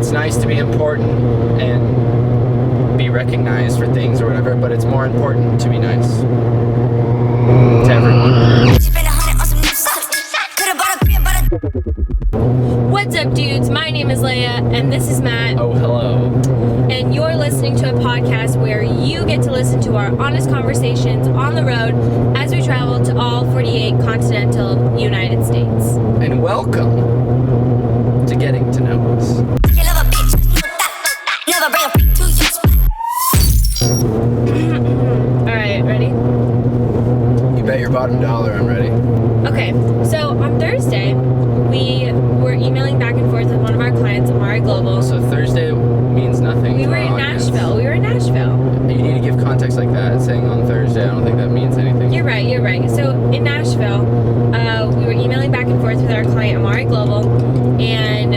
it's nice to be important and be recognized for things or whatever, but it's more important to be nice to everyone. What's up, dudes? My name is Leia, and this is Matt. Oh, hello. And you're listening to a podcast where you get to listen to our honest conversations on the road as we travel to all 48 continental United States. And welcome to Getting to Know Us. Alright, ready? You bet your bottom dollar I'm ready. Okay, so on Thursday, we were emailing back and forth with one of our clients, Amare Global. So Thursday means nothing. We were in Nashville. You need to give context like that. Saying on Thursday, I don't think that means anything. You're right. So in Nashville, we were emailing back and forth with our client, Amare Global, and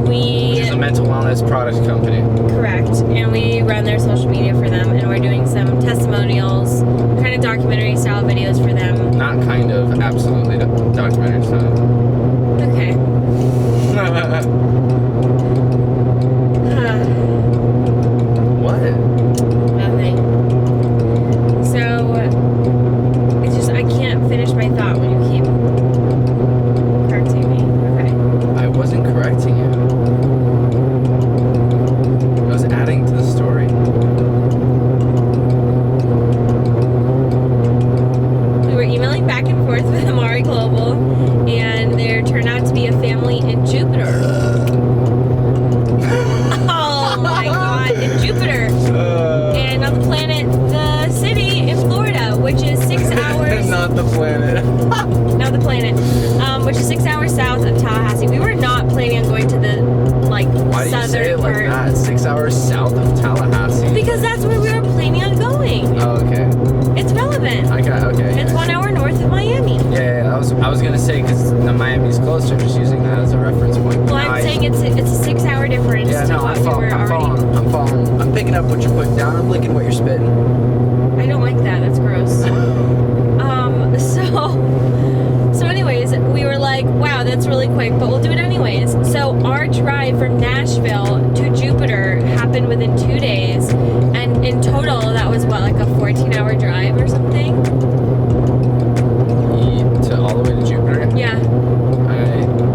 Which is a mental wellness product company. Correct. And we run their social media for them, and we're doing some testimonials, kind of documentary style videos for them. Not kind of, absolutely documentary style. Okay. What? Nothing. So, I can't finish my thought when you keep correcting me. Okay. I wasn't correcting you. I was adding to the story. We were emailing back and forth with Amare Global, and there turned out to be a family in Jupiter. Oh my god, in Jupiter. And on the planet, the city in Florida, which is 6 hours. Not the planet. Not the planet, which is 6 hours south of Tallahassee. We were not planning on going to the Why do you say southern it like part. that? 6 hours south of Tallahassee. Because that's where we were planning on going. Oh, okay. It's relevant. Okay. It's 1 hour north of Miami. Yeah. I was gonna say because Miami's closer, just using that as a reference point. Well, I'm saying it's a 6 hour difference Yeah, to no, what I'm we were following. already. I'm following. I'm picking up what you're putting down. I'm licking what you're spitting. I don't like that. That's gross. So anyways, we were like, wow, that's really quick, but we'll do it anyways. So our drive from Nashville to Jupiter happened within 2 days, and in total, that was what, like a 14-hour drive or something? To all the way to Jupiter. Yeah.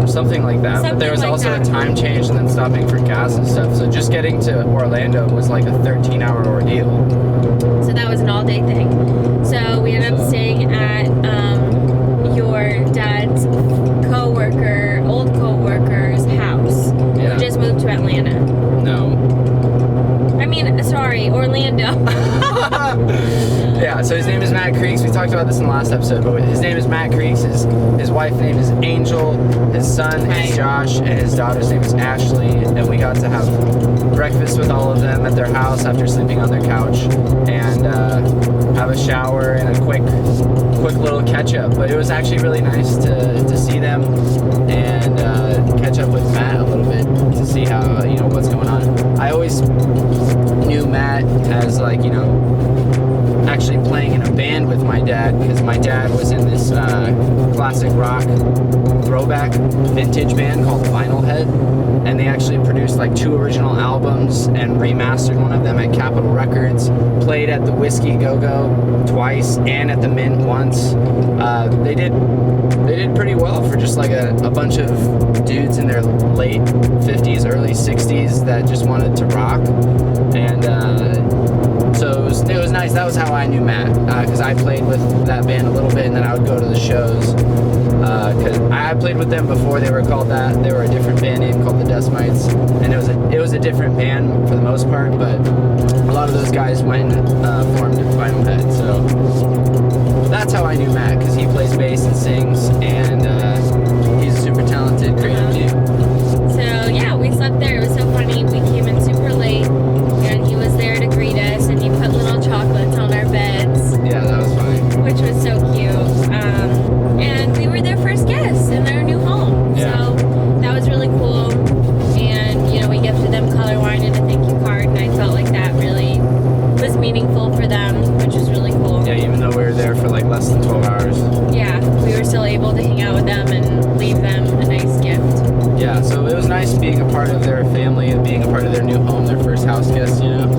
Something like that. But there was Something like also that. a time change and then stopping for gas and stuff. So just getting to Orlando was like a 13-hour ordeal. So that was an all-day thing. So we ended up staying at your dad's old co-worker's house, Yeah. who just moved to Atlanta. No. Orlando. Yeah, so his name is Matt Creeks. We talked about this in the last episode, but his name is Matt Creeks. His wife's name is Angel. His son is Josh, and his daughter's name is Ashley. And we got to have breakfast with all of them at their house after sleeping on their couch, and have a shower and a quick little catch up. But it was actually really nice to see them and catch up with Matt a little bit to see how what's going on. I always knew Matt as actually playing in a band with my dad, because my dad was in this classic rock throwback vintage band called Vinyl Head, and they actually produced like 2 original albums and remastered one of them at Capitol Records, played at the Whiskey Go-Go twice and at the Mint once. They did pretty well for just like a bunch of dudes in their late 50s, early 60s that just wanted to rock. And so it was nice. That was how I knew Matt, because I played with that band a little bit, and then I would go to the shows. Because I played with them before they were called that. They were a different band name called the Dustmites, and it was a different band for the most part. But a lot of those guys went and formed Vinyl Head. So that's how I knew Matt, because he plays bass and sings, and he's a super talented, creative dude. So yeah, we slept there. It was so funny. We came in super late, and he was there to greet us, and he put little chocolates on our beds. Yeah, that was funny. Which was so cute. And we were their first guests in their new home. Yeah. So that was really cool. And we gifted them color wine and a thank you card, and I felt like that really was meaningful for them, which was really cool. Yeah, even though we were there for like less than 12 hours. Yeah, we were still able to hang out family and being a part of their new home, their first house guest, you know,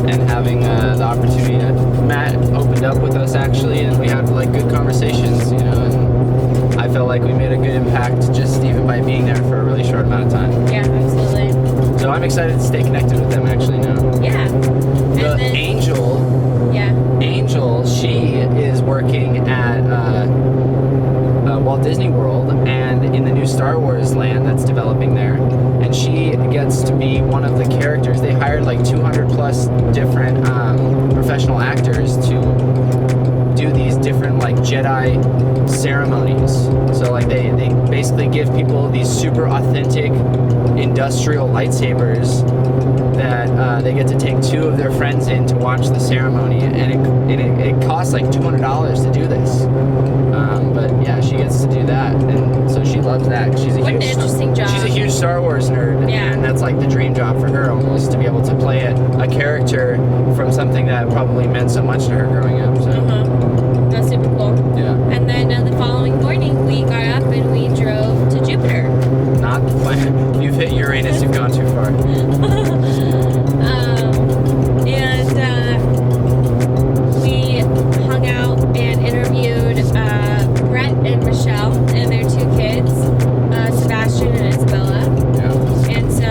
and having the opportunity to, Matt opened up with us actually, and we had like good conversations, you know, and I felt like we made a good impact just even by being there for a really short amount of time. Yeah, absolutely. So I'm excited to stay connected with them actually now. Yeah. The And then, Angel, she is working at Walt Disney World and in the new Star Wars land that's developing there. And she gets to be one of the characters. They hired like 200 plus different professional actors to do these different like Jedi ceremonies. So like they basically give people these super authentic industrial lightsabers that they get to take two of their friends in to watch the ceremony, and it costs like $200 to do this. But yeah, she gets to do that, and so she loves that. She's a what an interesting job. She's a huge Star Wars nerd, Yeah. and that's like the dream job for her almost, to be able to play a character from something that probably meant so much to her growing up. So That's super cool. yeah. And then the following morning, we got up and we drove to Jupiter. Not the plan. You've hit Uranus, you've gone too far. We hung out and interviewed Brett and Michelle and their two kids, Sebastian and Isabella. Yeah. And so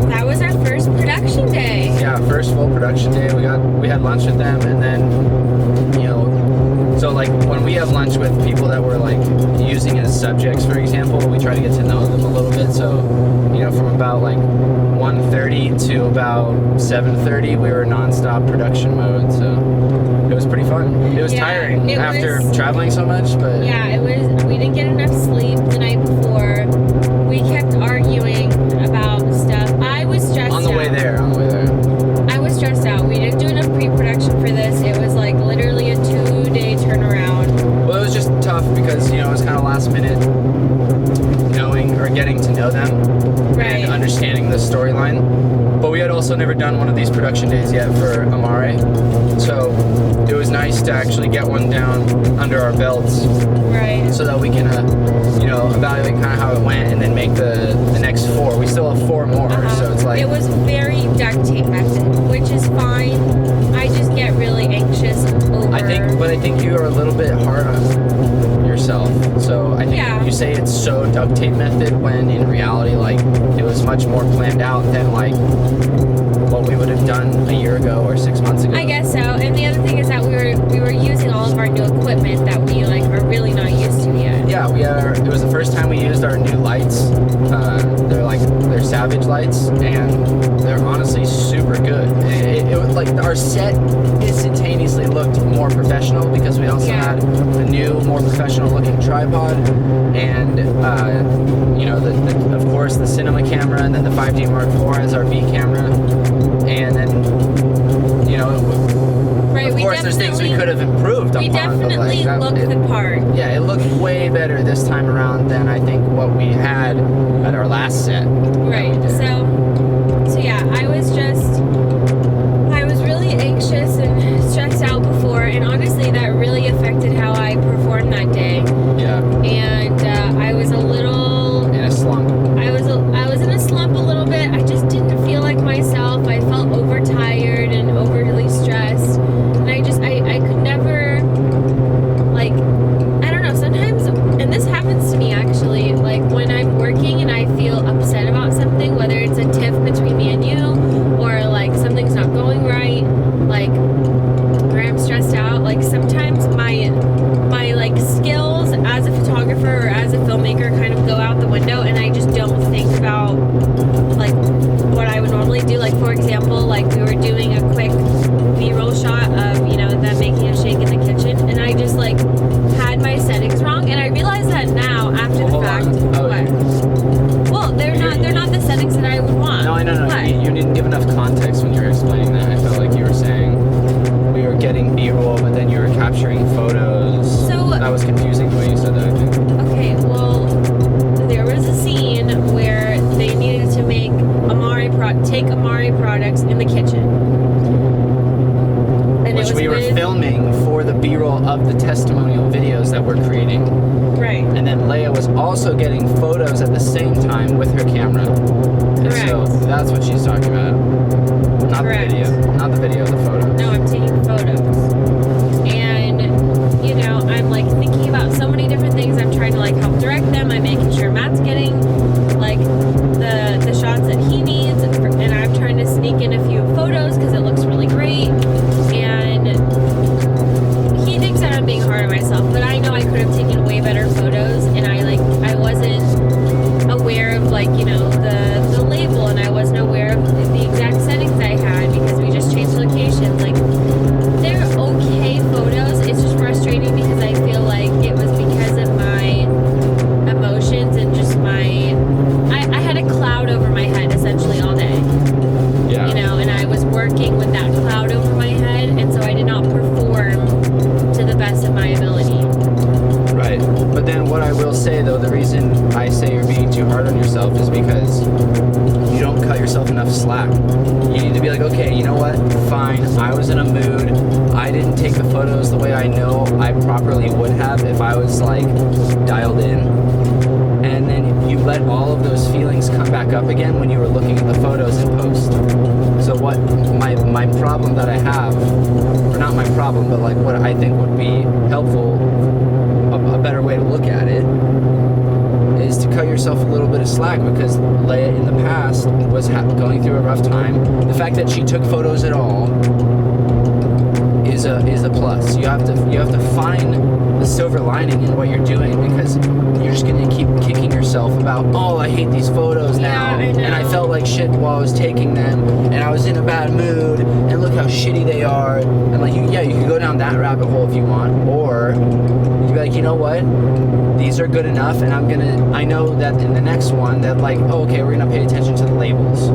that was our first production day. Yeah, first full production day. We had lunch with them, and then, you know, so like when we have lunch with people that we're like using as subjects, for example, we try to get to know them a little bit. So, you know, from about like 1:30 to about 7:30, we were nonstop production mode. So it was pretty fun. It was tiring after traveling so much, but yeah, it was. We didn't get enough sleep the night before. We kept arguing about stuff. I was stressed out. On the way there. I was stressed out. We didn't do enough pre-production for this. It was like literally a 2-day turnaround. Well, it was just tough because, you know, it was kind of last minute knowing or getting to know them and understanding the storyline. But we had also never done one of these production days yet for Amare. So it was nice to actually get one down under our belts. Right. So that we can, you know, evaluate kind of how it went and then make the next 4. We still have 4 more, so it's like... It was very duct tape method, which is fine. I just get really anxious over... I think you are a little bit hard on yourself. So I think you say it's so duct tape method when in reality, like, it was much more planned out than, like, what we would have done a year ago or 6 months ago. I guess so. And the other thing is that we were using all of our new equipment that we like are really not used to yet. Yeah, it was the first time we used our new lights. They're Savage lights, and they're honestly super good. It was like our set instantaneously looked more professional because we also had a new, more professional looking tripod, and you know, of course the cinema camera, and then the 5D Mark IV as our B camera, and then, you know, of course there's things we could have improved upon. We definitely looked the part. Yeah, it looked way better this time around than I think what we had at our last set. Right. So yeah, I was really anxious and stressed out before, and honestly that really affected how I performed that day. Yeah. And I was a little in a slump. I was in a slump a little bit. I just didn't feel like myself. I felt overtired and overly stressed. And I could never, like, I don't know, sometimes, and this happens to me actually, like when I'm working and I feel upset about something, whether it's a tiff between me and you, or like something's not going right, like, or I'm stressed out, like sometimes my like skills as a photographer or as a filmmaker kind of go out the window, and I just don't think about like what I would normally do. Like, for example, like we were doing a quick B-roll shot of, you know, them making a shake in the kitchen, and I just like had my settings wrong, and I realize that now after the fact. Well, they're not the settings that I would want. No, I know. You didn't give enough context when you were explaining that. I felt like you were saying we were getting B-roll, but then you were capturing photos. So that was confusing the way you said that, I think. Okay, well, there was a scene where they needed to make take Amare products in the kitchen. And which we were filming for the B-roll of the testimonial videos that we're creating. Right. And then Leia was also getting photos at the same time with her camera. And Correct. so that's what she's talking about. Not Correct. the video. Not the video, the photo. No, I'm taking photos. And, you know, I'm like thinking about so many different things. I'm trying to like help direct them. I'm making sure Matt's getting like the shots that he needs. And I'm trying to sneak in a few photos because it looks really great. And he thinks that I'm being hard on myself, but I know I could have taken way better photos. And I wasn't aware of like, you know, the label, and I wasn't aware of the exact settings I had because we just changed locations. Like, they're okay photos. It's just frustrating because I feel like it was because of my emotions and just I had a cloud over my head essentially all day. Yeah. You know, and I was working with that cloud over my head, and so I did not perform to the best of my ability. Right. But then what I will say, though, the reason I say you're being too hard on yourself is because you don't cut yourself enough slack. You need to be like, okay, you know what? Fine. I was in a mood. I didn't take the photos the way I know I properly would have if I was, like, dialed in. And then you let all of those feelings come back up again when you were looking at the photos in post. So what my problem that I have, or not my problem, but like what I think would be helpful, a better way to look at it, is to cut yourself a little bit of slack, because Leia in the past was going through a rough time. The fact that she took photos at all is a plus. You have to find the silver lining in what you're doing, because you're just gonna keep kicking yourself about, oh, I hate these photos now, I know. and I felt like shit while I was taking them, and I was in a bad mood, and look how shitty they are, and like you can go down that rabbit hole if you want, or you can be like, you know what, these are good enough, and I know that in the next one that like, oh, okay, we're gonna pay attention to the labels.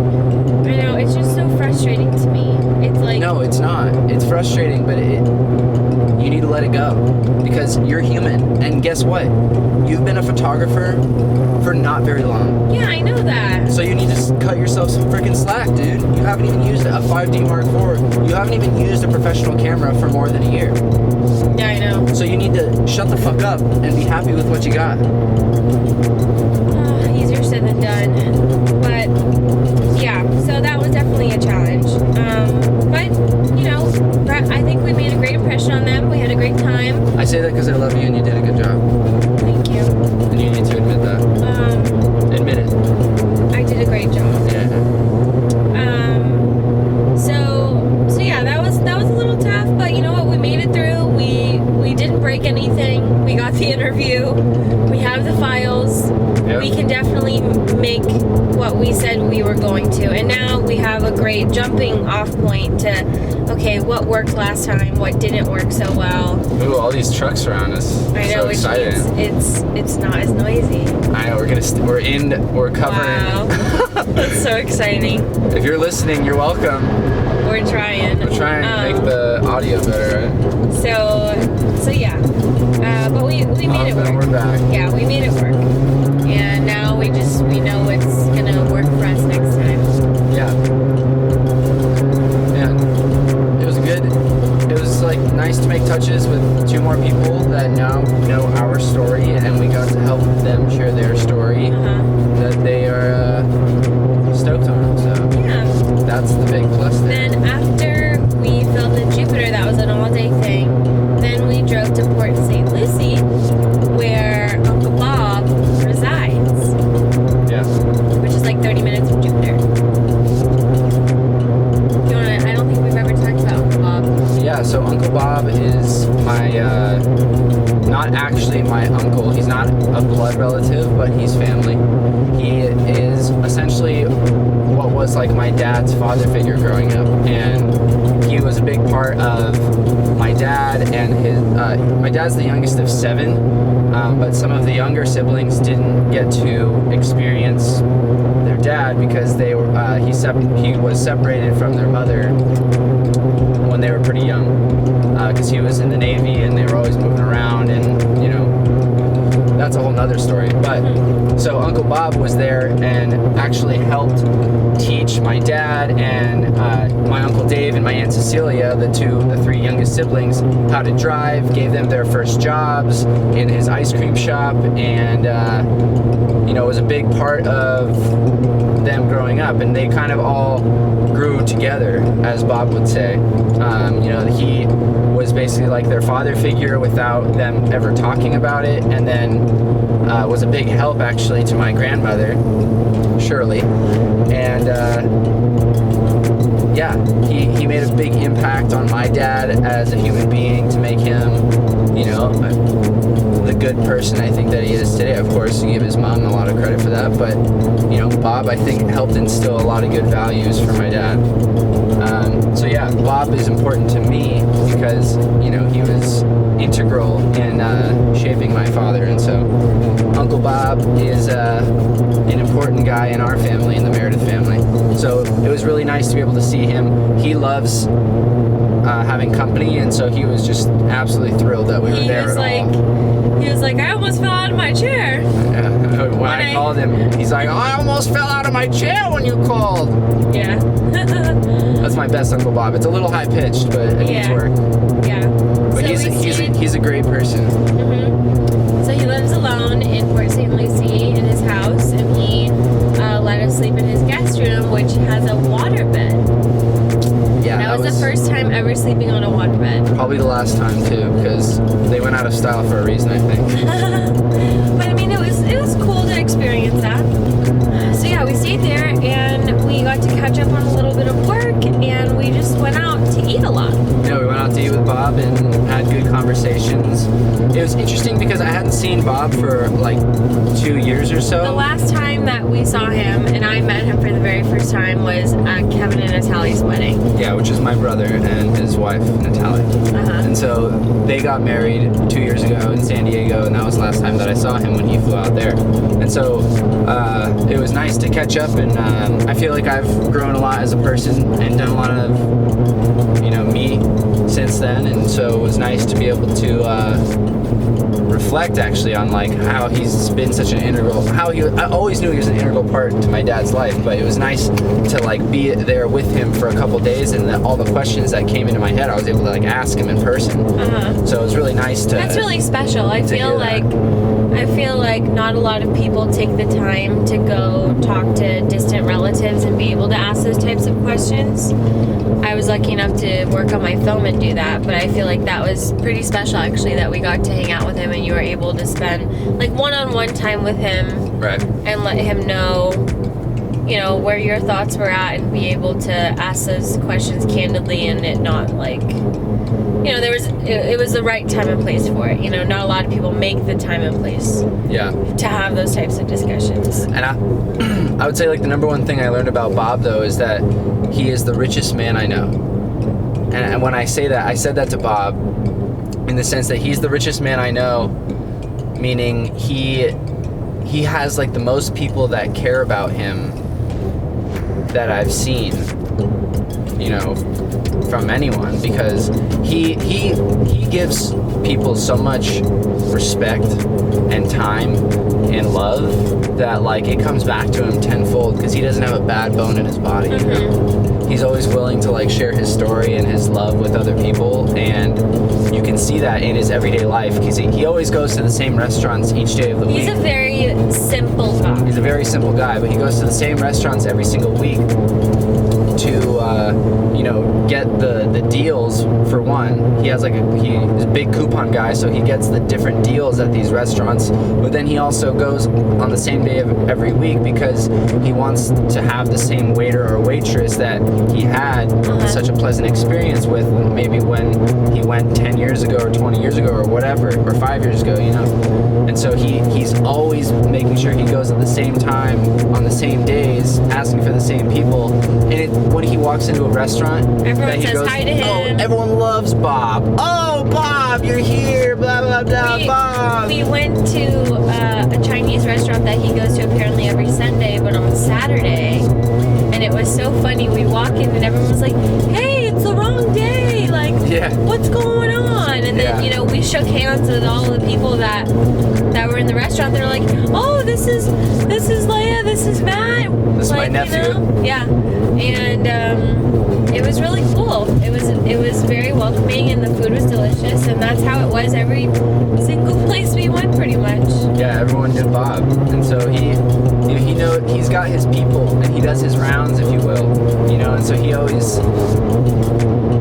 I know, it's just so frustrating to me. It's like, No, it's not. It's frustrating, but you need to let it go, because you're human. And guess what? You've been a photographer for not very long. yeah, I know that. So you need to cut yourself some freaking slack, dude. You haven't even used a 5D Mark IV. You haven't even used a professional camera for more than a year. Yeah, I know. So you need to shut the fuck up and be happy with what you got. Easier said than done. But yeah, so that was definitely a challenge. But you know, I think we made a great impression on them. We had a great time. I say that because I love you and you did a good job. Thank you. And you need to admit that. Admit it. I did a great job. Yeah. So yeah, that was a little tough, but you know what? We made it through. We didn't break anything. We got the interview. We have the files. Yep. We can definitely make what we said we were going to, and now we have a great jumping off point to, okay, what worked last time, what didn't work so well. Ooh, all these trucks around us. I know, So which exciting. means it's not as noisy. I know, we're covering. Wow, that's so exciting. If you're listening, you're welcome. We're trying. We're trying to make the audio better, right? So yeah, but we made it And work. we're back. Yeah, we made it work, and now we know what's gonna work for us next time. Yeah. Yeah. It was good. It was like nice to make touches with two more people that now know our story, and we got to help them share their story that they are stoked on. So Yeah. that's the big plus there. Then after we filmed in Jupiter, that was an all-day thing. Then we drove to Port St. Lucie, where Uncle Bob resides, Yeah. which is like 30 minutes from Jupiter. I don't think we've ever talked about Uncle Bob. Yeah, so Uncle Bob is my, not actually my uncle. He's not a blood relative, but he's family. He is essentially what was like my dad's father figure growing up. And he was a big part of my dad and his, my dad's the youngest of 7, but some of the younger siblings didn't get to experience their dad because they were, he was separated from their mother when they were pretty young, because he was in the Navy and they were always moving around, and you know, that's a whole nother story. But so Uncle Bob was there and actually helped teach my dad and my Uncle Dave and my Aunt Cecilia, the three youngest siblings, how to drive, gave them their first jobs in his ice cream shop, and was a big part of them growing up, and they kind of all grew together, as Bob would say. He was basically like their father figure without them ever talking about it, and then was a big help actually to my grandmother, Shirley, and he made a big impact on my dad as a human being to make him, the good person I think that he is today. Of course, you give his mom a lot of credit for that, but Bob, I think, helped instill a lot of good values for my dad. Bob is important to me because he was integral in shaping my father, and so Uncle Bob is an important guy in our family, in the Meredith family. So it was really nice to be able to see him. He loves having company, and so he was just absolutely thrilled that we were there at all. He was like, I almost fell out of my chair. When I called him, he's like, I almost fell out of my chair when you called. Yeah. That's my best Uncle Bob. It's a little high pitched, but it needs work. Yeah. But So he's a great person. Mm-hmm. So he lives alone in Port St. Lucie in his house, and he let us sleep in his guest room, which has a waterbed. Yeah, that was the first time ever sleeping on a waterbed. Probably the last time too, because they went out of style for a reason, I think. But I mean, it was cool to experience that. So yeah, we stayed there, and we got to catch up on a little bit of work, and we just went out to eat a lot. Yeah, we went out to eat with Bob and had good conversations. It was interesting because I hadn't seen Bob for like 2 years or so. The last time that we saw him, and I met him for the very first time, was at Kevin and Natalie's wedding. Yeah, which is my brother and his wife, Natalie. And so they got married 2 years ago in San Diego, and that was the last time that I saw him when he flew out there. And so it was nice to catch up, and I feel like I've grown a lot as a person and done a lot of, me since then, and so it was nice to be able to reflect actually on like how he's been such an integral, I always knew he was an integral part to my dad's life, but it was nice to like be there with him for a couple days, and all the questions that came into my head I was able to like ask him in person. So it was really nice to. That's really special. I feel like not a lot of people take the time to go talk to distant relatives and be able to ask those types of questions. I was lucky enough to work on my film and do that, but I feel like that was pretty special actually, that we got to hang out with him and you were able to spend like one-on-one time with him, right, and let him know, where your thoughts were at, and be able to ask those questions candidly, and it not like, it was the right time and place for it. Not a lot of people make the time and place to have those types of discussions. And I would say like the number one thing I learned about Bob though is that he is the richest man I know. And when I say that, I said that to Bob in the sense that he's the richest man I know, meaning he has like the most people that care about him that I've seen, from anyone, because he gives people so much respect and time and love that like it comes back to him tenfold, because he doesn't have a bad bone in his body. He's always willing to like share his story and his love with other people, and you can see that in his everyday life, because he always goes to the same restaurants each day of the week. He's a very simple guy. He's a very simple guy, but he goes to the same restaurants every single week to get the deals. For one, he has like he's a big coupon guy, so he gets the different deals at these restaurants, but then he also goes on the same day of every week because he wants to have the same waiter or waitress that he had such a pleasant experience with maybe when he went 10 years ago or 20 years ago or whatever, or 5 years ago, and so he's always making sure he goes at the same time on the same days, asking for the same people. And when he walks into a restaurant, everyone says hi to him. Oh, everyone loves Bob. Oh, Bob, you're here, blah, blah, blah, Bob. We went to a Chinese restaurant that he goes to apparently every Sunday, but on Saturday. And it was so funny. We walk in and everyone was like, hey, it's the wrong day. Like, what's going on? And then, Yeah. we shook hands with all the people that were in the restaurant. They're like, oh, this is Leia, this is Matt. This is my Like, nephew. Yeah. And it was really cool. It was very welcoming, and the food was delicious, and that's how it was every single place we went, pretty much. Yeah, everyone knew Bob, and so he's got his people, and he does his rounds, if you will, and so he always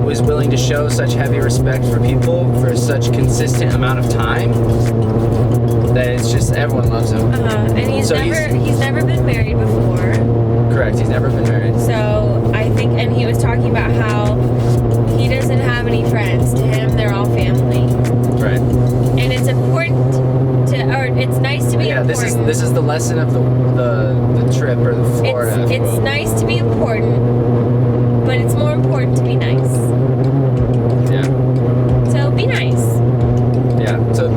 was willing to show such heavy respect for people for such consistent amount of time that it's just everyone loves him. And he's So never been married before. Correct, he's never been married. So I think, and he was talking about how he doesn't have any friends. To him, they're all family. Right. And it's important it's nice to be Yeah, important. this is the lesson of the trip, or the Florida. if you It's will. nice to be important, but it's more important to be nice. Yeah. So be nice. Yeah. So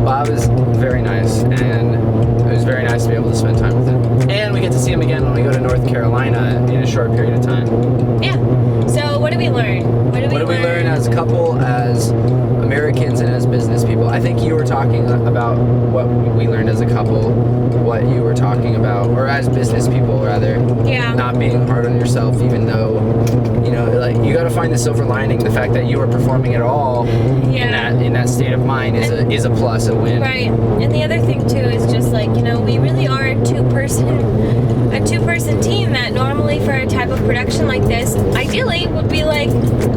Bob is very nice, and it was very nice to be able to spend time with him. And we get to see him again when we go to North Carolina in a short period of time. Yeah. So what did we learn? What did we learn as a couple, as Americans, and as business people? I think you were talking about what we learned as a couple, what you were talking about, or as business people rather. Yeah. Not being hard on yourself, even though, like you got to find the silver lining. The fact that you are performing at all in that state of mind is a plus, a win. Right. And the other thing too is just like, we really are a two-person team that normally for a type of production like this, ideally would be like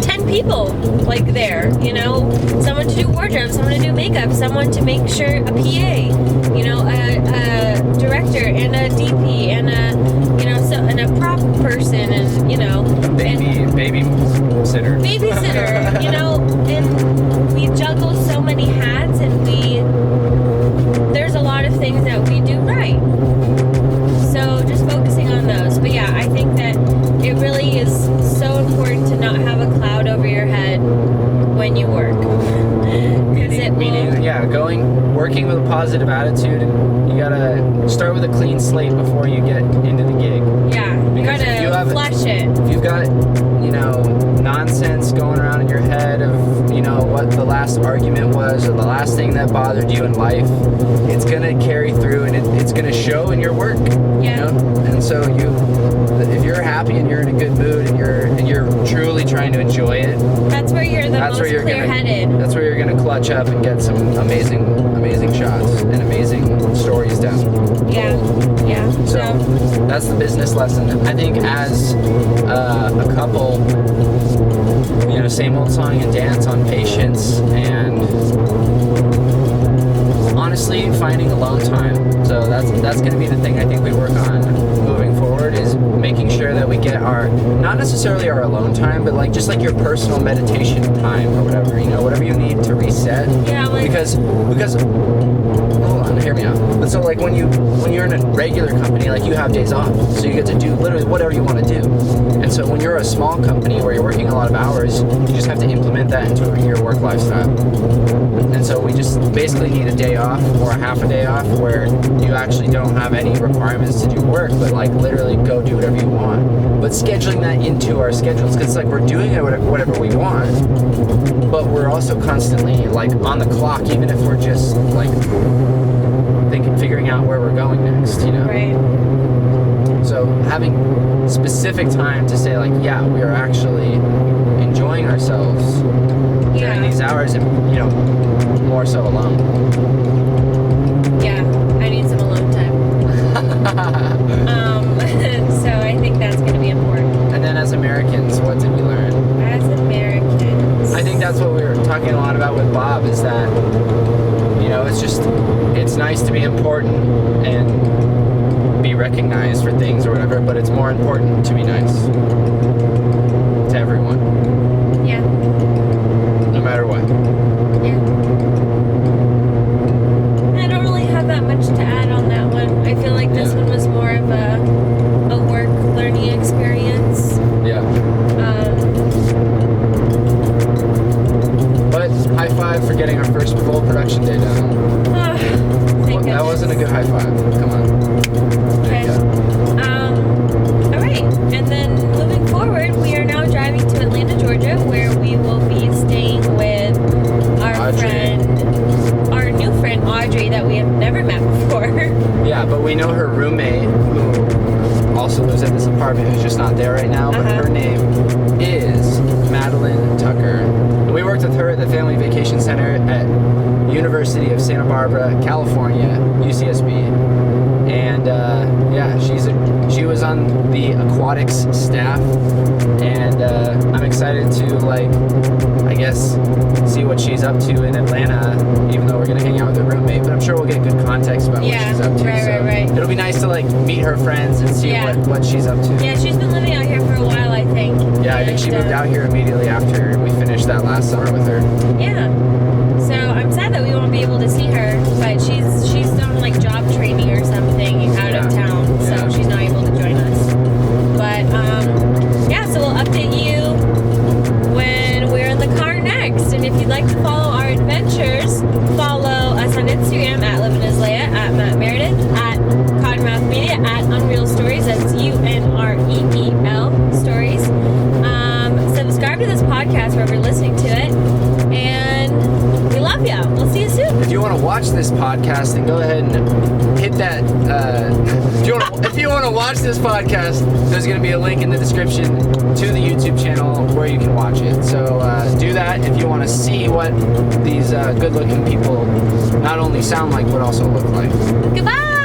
10 people like there, someone to do wardrobe, someone to do makeup, someone to make sure a PA, a director and a DP and and a prop person and, Babysitter. Babysitter, and we juggle so many hats, and there's a lot of things that we do right. So just focusing on those. But yeah, I think that it really is so important to not have a cloud over your head when you work. Working with a positive attitude, and you gotta start with a clean slate before you get into the gig. Yeah, you Because if you gotta have- flush it. If you've got, nonsense going around in your head of, what the last argument was or the last thing that bothered you in life, it's gonna carry through, and it's gonna show in your work. Yeah. And so if you're happy and you're in a good mood and you're truly trying to enjoy it, That's where you're the most clear-headed. that's where you're gonna clutch up and get some amazing shots and amazing stories down. Yeah. So that's the business lesson. I think as a couple, same old song and dance on patience and honestly finding alone time. So that's going to be the thing I think we work on moving forward, is making sure that we get not necessarily our alone time, but just your personal meditation time or whatever, whatever you need to reset. Yeah, because hold on, hear me out. But so when you're in a regular company, you have days off, so you get to do literally whatever you want to do. And so when you're a small company where you're working a lot of hours, you just have to implement that into your work lifestyle. And so we just basically need a day off or a half a day off where you actually don't have any requirements to do work, but literally go do whatever you want. But scheduling that into our schedules, because we're doing it whatever we want, but we're also constantly on the clock, even if we're just figuring out where we're going next, Right. So having specific time to say we are actually enjoying ourselves during these hours, and more so alone. Yeah, I need some alone time. So I think that's going to be important. And then as Americans, what did we learn? As Americans, I think that's what we were talking a lot about with Bob, is that it's nice to be important and be recognized for things or whatever, but it's more important to be nice to everyone. Yeah. No matter what. Yeah. I don't really have that much to add on that one. I feel like this one was more of a work learning experience. Yeah. But high five for getting our first full production day done. That wasn't a good high five. Come on. There you go. All right. And then moving forward, we are now driving to Atlanta, Georgia, where we will be staying with department who's just not there right now, but her name is Madeline Tucker. And we worked with her at the Family Vacation Center at University of Santa Barbara, California, UCSB. And yeah, she was on the aquatics staff, and I'm excited to, like, I guess, see what she's up to in Atlanta, even though we're gonna hang out with her roommate, but I'm sure we'll get good context about what she's up to. Right. It'll be nice to, like, meet her friends and see what she's up to. Yeah, she's been living out here for a while, I think. Yeah, I think she moved out here immediately after we finished that last summer with her. Yeah. So I'm sad that we won't be able to see her, but she's on, like, job training or something out of town, so she's not able to join us. But yeah, so we'll update you when we're in the car next. And if you'd like to follow our adventures, follow us on Instagram at Livin' as Leia, at Matt Meredith, at Cottonmouth Media, at Unreal Stories. That's UNREEL Stories. Subscribe to this podcast wherever you're listening to it, and we love you. We'll see you soon. If you want to watch this podcast, then go ahead and hit that. If you want to watch this podcast, there's going to be a link in the description to the YouTube channel where you can watch it. So do that if you want to see what these good-looking people not only sound like but also look like. Goodbye.